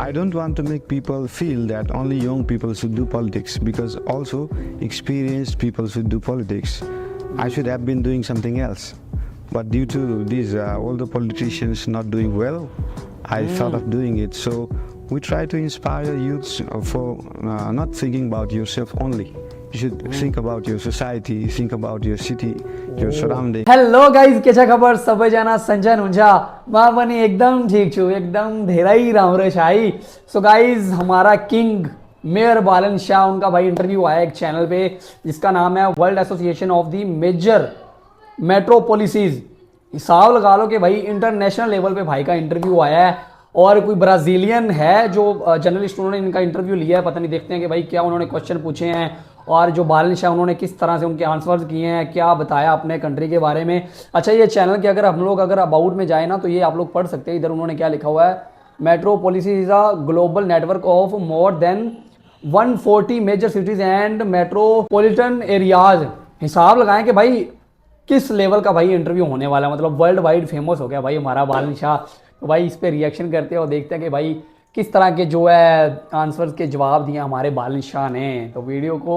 I don't want to make people feel that only young people should do politics, because also experienced people should do politics. I should have been doing something else, but due to these older politicians not doing well, I thought of doing it. So we try to inspire youths for not thinking about yourself only. You should think about your society, think about your city, your surrounding. Hello guys, केचा खबर सबैजना सञ्जन हुन्छ। म पनि एकदम ठीक छु, एकदम धेरै राम्रो शाही। सो गाइज, हमारा किंग मेयर बालन शाह, उनका भाई इंटरव्यू आया एक चैनल पे जिसका नाम है World Association of the Major Metropolises. हिसाब लगा लो कि भाई इंटरनेशनल लेवल पे भाई का इंटरव्यू आया है, और कोई ब्राजीलियन है जो जर्नलिस्ट, उन्होंने इनका इंटरव्यू लिया है। पता नहीं, देखते हैं कि भाई क्या उन्होंने क्वेश्चन पूछे हैं और जो बालन शाह उन्होंने किस तरह से उनके आंसर्स किए हैं, क्या बताया अपने कंट्री के बारे में। अच्छा, ये चैनल के अगर हम लोग अबाउट में जाए ना, तो ये आप लोग पढ़ सकते हैं। इधर उन्होंने क्या लिखा हुआ है, metropolis is a global network of more than 140 major cities and metropolitan areas. हिसाब लगाएं कि भाई किस लेवल का भाई इंटरव्यू होने वाला है, मतलब वर्ल्ड वाइड फेमस हो गया भाई हमारा बालन शाह। तो भाई इस पे रिएक्शन करते हैं और देखते हैं कि भाई किस तरह के जो है आंसर्स के जवाब दिए हमारे बालन शाह ने। तो वीडियो को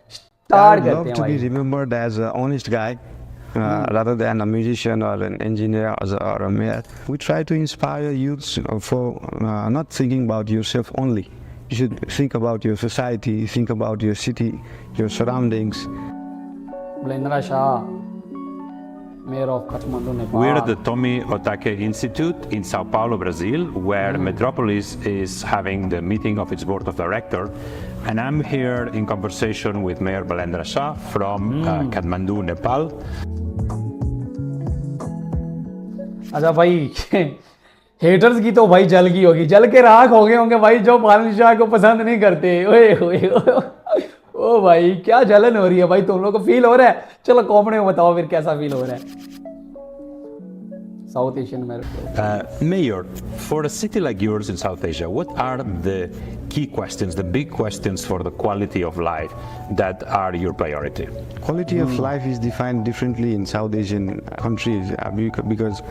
स्टार्ट करते हैं। To be remembered as an honest guy, rather than a musician or an engineer or a mayor. We try to inspire youths for not thinking about yourself only. You should think about your society, think about your city, your surroundings. Balendra Shah, Mayor of Kathmandu, Nepal. We're at the Tommy Otake Institute in Sao Paulo, Brazil, where Metropolis is having the meeting of its board of directors. And I'm here in conversation with Mayor Balendra Shah from Kathmandu, Nepal. अच्छा भाई, haters की तो भाई जल की होगी, जल के राख हो गए होंगे भाई जो बालन शाह को पसंद नहीं करते। ओए ओए ओ भाई, क्या जलन हो रही है भाई, तुम लोग को फील हो रहा है? चलो कमेंट में बताओ फिर कैसा फील हो रहा है। South Asian America. Mayor, for a city like yours in South Asia, what are the key questions, the big questions for the quality of life that are your priority? Quality of life is defined differently in South Asian countries because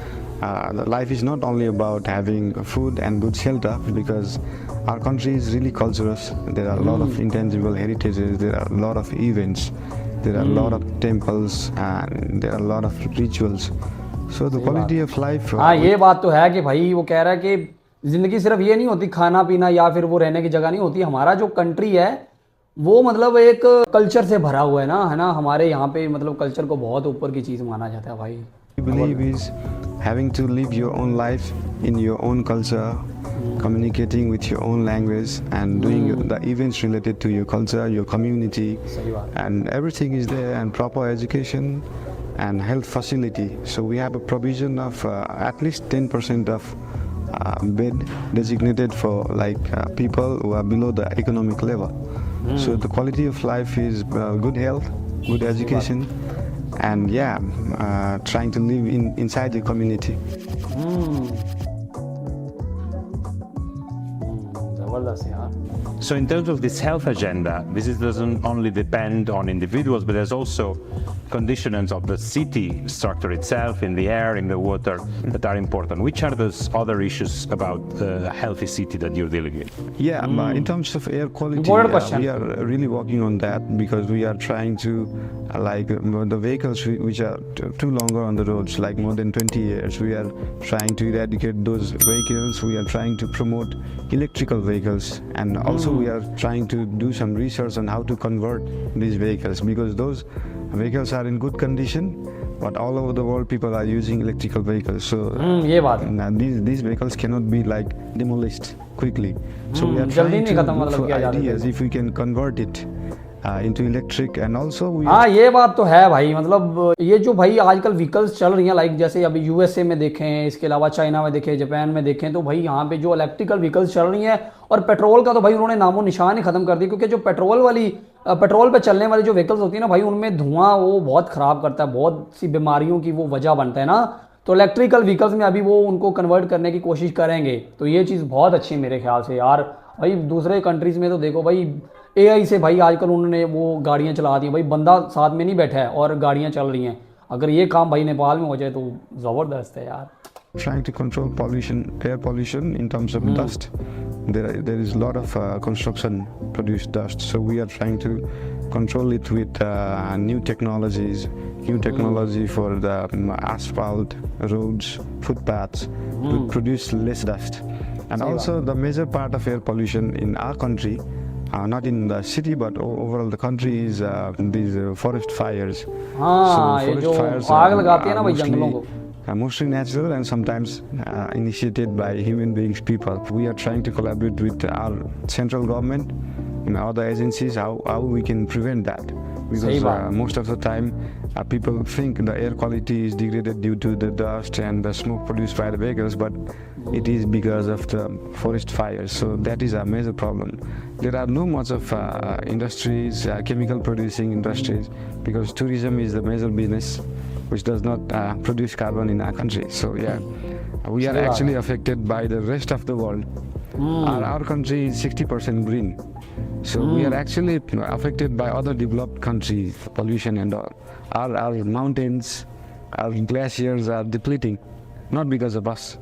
life is not only about having food and good shelter, because our country is really culturous. There are a lot of intangible heritages, there are a lot of events, there are a lot of temples, and there are a lot of rituals. So the quality of life. हाँ, ये बात तो है कि भाई वो कह रहा है कि जिंदगी सिर्फ ये नहीं होती, खाना पीना या फिर वो रहने की जगह नहीं होती। हमारा जो कंट्री है वो मतलब एक कल्चर से भरा हुआ है ना। हमारे यहाँ पे मतलब कल्चर को बहुत ऊपर की चीज माना जाता है भाई। I believe is having to live your own life in your own culture, communicating with your own language, and doing the events related to your culture, your community, and everything is there, and proper education and health facility. So we have a provision of at least 10% of bed designated for people who are below the economic level. So the quality of life is good health, good education, and trying to live inside the community. जबरदस्त यार। So in terms of this health agenda, this doesn't only depend on individuals, but there's also conditions of the city structure itself, in the air, in the water, that are important. Which are those other issues about a healthy city that you're dealing with? Yeah, in terms of air quality, we are really working on that, because we are trying to, the vehicles which are too longer on the roads, like more than 20 years, we are trying to eradicate those vehicles. We are trying to promote electrical vehicles, and also we are trying to do some research on how to convert these vehicles, because those vehicles are in good condition, but all over the world people are using electrical vehicles. So ये बात है। these vehicles cannot be demolished quickly. So we are trying to look for ideas if we can convert it into electric, and also we हाँ, ये बात तो है भाई। मतलब ये जो भाई आजकल व्हीकल्स चल रही हैं, लाइक जैसे अभी यूएसए में देखें, इसके अलावा चाइना में देखें, जापान में देखें, तो भाई यहाँ पे जो इलेक्ट्रिकल व्हीकल्स चल रही हैं, और पेट्रोल का तो भाई उन्होंने नामो निशान ही खत्म कर दिया, क्योंकि जो पेट्रोल पे चलने वाली जो व्हीकल्स होती है ना भाई, उनमें धुआं वो बहुत खराब करता है, बहुत सी बीमारियों की वो वजह बनता है ना। तो इलेक्ट्रिकल व्हीकल्स में अभी वो उनको कन्वर्ट करने की कोशिश करेंगे, तो ये चीज़ बहुत अच्छी है मेरे ख्याल से यार। भाई दूसरे कंट्रीज़ में तो देखो भाई, एआई से भाई आजकल उन्होंने वो गाड़ियाँ चला दी, भाई बंदा साथ में नहीं बैठा है और गाड़ियाँ चल रही हैं। अगर ये काम भाई नेपाल में हो जाए तो ज़बरदस्त है यार। Trying to control pollution, air pollution in terms of dust. There is a lot of construction produced dust, so we are trying to control it with new technologies, for the asphalt, roads, footpaths to produce less dust. And also the major part of air pollution in our country, not in the city but overall the country, is these forest fires. ये जो आग लगाते हैं ना भाई जंगलों को, mostly natural and sometimes initiated by human beings, people. We are trying to collaborate with our central government and other agencies how we can prevent that. Because most of the time people think the air quality is degraded due to the dust and the smoke produced by the vehicles, but it is because of the forest fires. So that is a major problem. There are no much of industries, chemical producing industries, because tourism is the major business which does not produce carbon in our country. So yeah, we are actually affected by the rest of the world. Our country is 60% green. So we are actually affected by other developed countries, pollution and all. Our mountains, our glaciers are depleting, not because of us,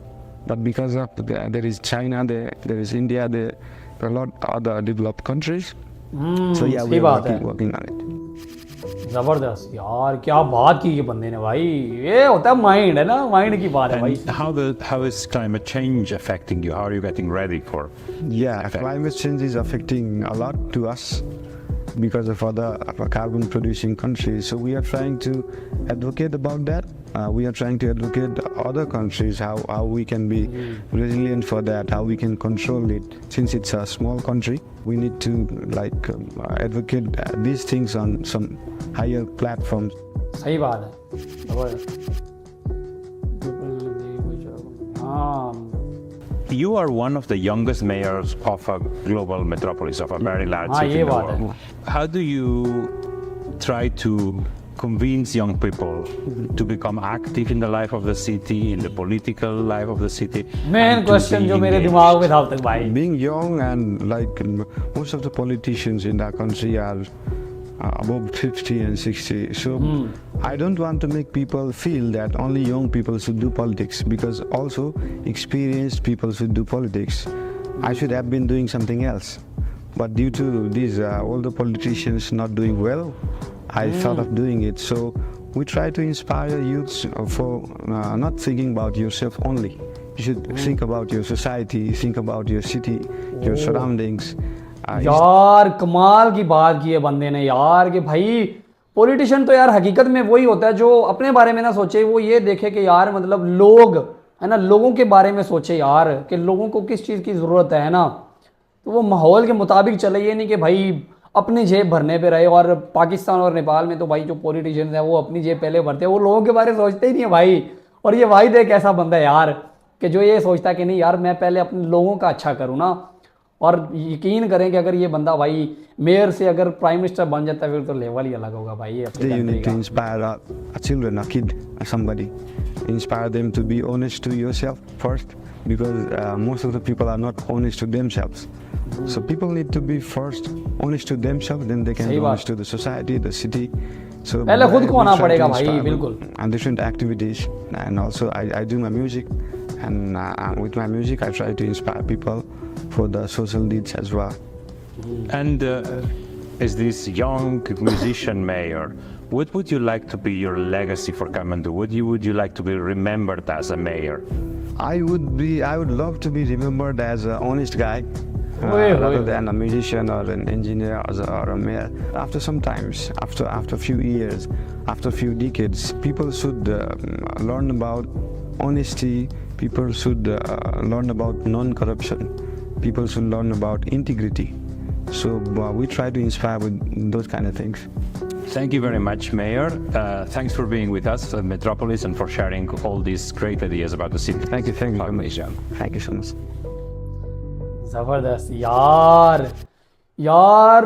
but because of there is China, there is India, there are a lot of other developed countries. So yeah, we are working on it. जबरदस्त यार, क्या बात की ये बंदे ने भाई, ये होता है माइंड, है ना, माइंड की बात है भाई. How is climate change affecting you? How are you getting ready for? Yeah, climate change is affecting a lot to us because of other carbon producing countries. So we are trying to advocate about that. We are trying to advocate other countries how we can be resilient for that, how we can control it. Since it's a small country, we need to advocate these things on some higher platforms. सही बात है. You are one of the youngest mayors of a global metropolis, of a very large city in the world. How do you try to convince young people to become active in the life of the city, in the political life of the city? Main question जो मेरे दिमाग में था अब तक भाई. Being young and most of the politicians in our country are above 50 and 60. So I don't want to make people feel that only young people should do politics, because also experienced people should do politics. I should have been doing something else. But due to these older politicians not doing well, I thought of doing it. So we try to inspire youths for not thinking about yourself only. You should think about your society, think about your city, your surroundings. यार कमाल की बात की है बंदे ने यार, कि भाई पॉलिटिशियन तो यार हकीकत में वही होता है जो अपने बारे में ना सोचे, वो ये देखे कि यार मतलब लोग, है ना, लोगों के बारे में सोचे यार कि लोगों को किस चीज़ की ज़रूरत है ना, तो वो माहौल के मुताबिक चले. ये नहीं कि भाई अपनी जेब भरने पे रहे. और पाकिस्तान और नेपाल में तो भाई जो पॉलिटिशियंस हैं वो अपनी जेब पहले भरते हैं, वो लोगों के बारे में सोचते ही नहीं है भाई. और ये वाहिद एक ऐसा बंदा है यार कि जो ये सोचता है कि नहीं यार मैं पहले अपने लोगों का अच्छा करूँ ना. और यकीन करें कि अगर ये बंदा भाई मेयर से अगर प्राइम मिनिस्टर बन जाता है फिर तो लेवल ही अलग होगा भाई. You need to inspire a children, a kid, somebody. Inspire them to be honest to yourself first, because most of the people are not honest to themselves. So people need to be first honest to themselves, then they can be honest to the society, the city. So पहले खुद को होना पड़ेगा भाई, बिल्कुल. And different activities, and also I do my music, and with my music I try to inspire people for the social needs as well. And as this young musician mayor, what would you like to be your legacy for Kathmandu? Would you like to be remembered as a mayor? I would love to be remembered as an honest guy, rather than a musician or an engineer or a mayor. After some times, after a few years, after a few decades, people should learn about honesty. People should learn about non-corruption. People should learn about integrity. So we try to inspire with those kind of things. Thank you very much, Mayor. Thanks for being with us at Metropolis and for sharing all these great ideas about the city. Thank you very much. Thank you so much. ज़बरदस्त यार, यार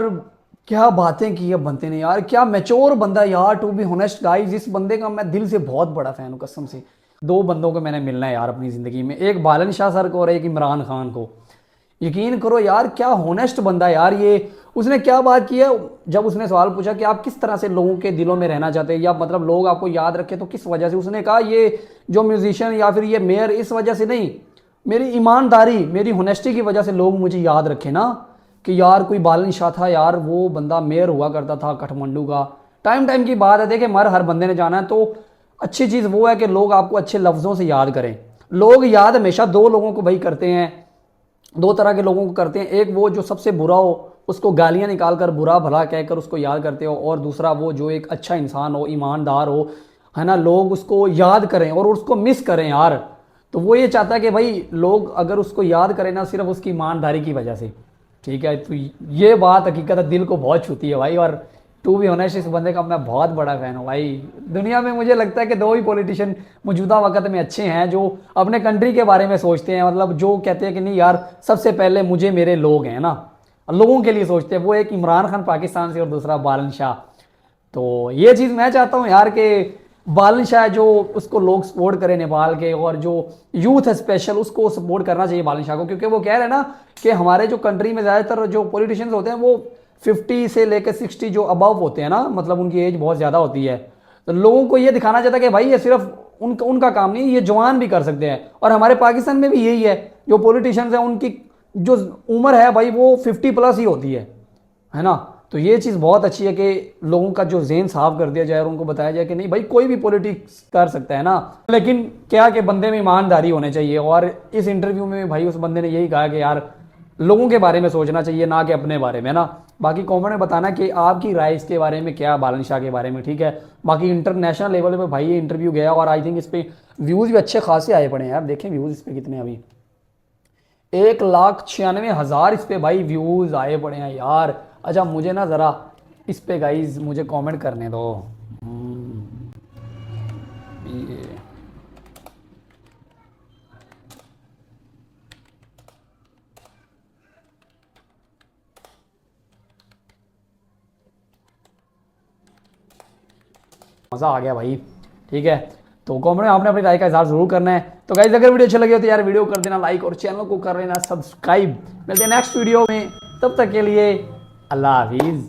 क्या बातें की है बंदे ने यार, क्या मैच्योर बंदा यार. टू बी ऑनेस्ट गाइस, इस बंदे का मैं दिल से बहुत बड़ा फ़ैन हूँ कसम से. दो बंदों को मैंने मिलना है यार अपनी ज़िंदगी में, एक बालन शाह सर को और एक इमरान खान को. यकीन करो यार क्या होनेस्ट बंदा यार ये. उसने क्या बात की है, जब उसने सवाल पूछा कि आप किस तरह से लोगों के दिलों में रहना चाहते हैं या मतलब लोग आपको याद रखें तो किस वजह से, उसने कहा ये जो म्यूजिशियन या फिर ये मेयर इस वजह से नहीं, मेरी ईमानदारी, मेरी होनेस्टी की वजह से लोग मुझे याद रखें ना, कि यार कोई बालन शाह था यार, वो बंदा मेयर हुआ करता था काठमांडू का। टाइम टाइम की बात है, देखिए हर बंदे ने जाना है, तो अच्छी चीज़ वो है कि लोग आपको अच्छे लफ्ज़ों से याद करें। लोग याद हमेशा दो लोगों को भाई करते हैं, दो तरह के लोगों को करते हैं, एक वो जो सबसे बुरा हो उसको गालियां निकाल कर बुरा भला कहकर उसको याद करते हो, और दूसरा वो जो एक अच्छा इंसान हो, ईमानदार हो, है ना, लोग उसको याद करें और उसको मिस करें यार। तो वो ये चाहता है कि भाई लोग अगर उसको याद करें ना सिर्फ उसकी ईमानदारी की वजह से, ठीक है। तो ये बात हकीकत है, दिल को बहुत छूती है भाई। और टू बी ऑनेस्ट इस बंदे का मैं बहुत बड़ा फैन हूँ भाई। दुनिया में मुझे लगता है कि दो ही पॉलिटिशियन मौजूदा वक्त में अच्छे हैं जो अपने कंट्री के बारे में सोचते हैं, मतलब जो कहते हैं कि नहीं यार सबसे पहले मुझे मेरे लोग हैं ना, लोगों के लिए सोचते हैं। वो एक इमरान खान पाकिस्तान से और दूसरा बालन शाह। तो ये चीज़ मैं चाहता हूँ यार कि बालन शाह जो उसको लोग सपोर्ट करें नेपाल के, और जो यूथ है स्पेशल उसको सपोर्ट करना चाहिए बालन शाह को, क्योंकि वो कह रहे हैं ना कि हमारे जो कंट्री में ज़्यादातर जो पॉलिटिशियंस होते हैं वो 50 से लेकर 60 जो अबव होते हैं ना, मतलब उनकी एज बहुत ज़्यादा होती है। तो लोगों को ये दिखाना चाहता है कि भाई ये सिर्फ उनका काम नहीं, ये जवान भी कर सकते हैं। और हमारे पाकिस्तान में भी यही है, जो पॉलिटिशियंस हैं उनकी जो उम्र है भाई वो 50+ ही होती है ना। तो ये चीज़ बहुत अच्छी है कि लोगों का जो ज़हन साफ कर दिया जाए और उनको बताया जाए कि नहीं भाई कोई भी पॉलिटिक्स कर सकता है ना, लेकिन क्या कि बंदे में ईमानदारी होनी चाहिए। और इस इंटरव्यू में भाई उस बंदे ने यही कहा कि यार लोगों के बारे में सोचना चाहिए ना कि अपने बारे में ना। बाकी कमेंट में बताना कि आपकी राय इसके बारे में क्या, बालन शाह के बारे में, ठीक है। बाकी इंटरनेशनल लेवल पे भाई ये इंटरव्यू गया और आई थिंक इस पर व्यूज़ भी अच्छे खासे आए पड़े हैं यार। देखें व्यूज़ इस पर कितने, अभी 1,96,000 इस पर भाई व्यूज़ आए पड़े हैं यार। अच्छा मुझे ना ज़रा इस पे गाइज मुझे कमेंट करने दो। ये मज़ा आ गया भाई, ठीक है। तो कमेंट में आपने अपनी राय का इज़हार जरूर करना है। तो गाइज अगर वीडियो अच्छी लगी हो तो यार वीडियो कर देना लाइक और चैनल को कर लेना सब्सक्राइब। मिलते हैं नेक्स्ट वीडियो में, तब तक के लिए अल्लाह हाफिज़।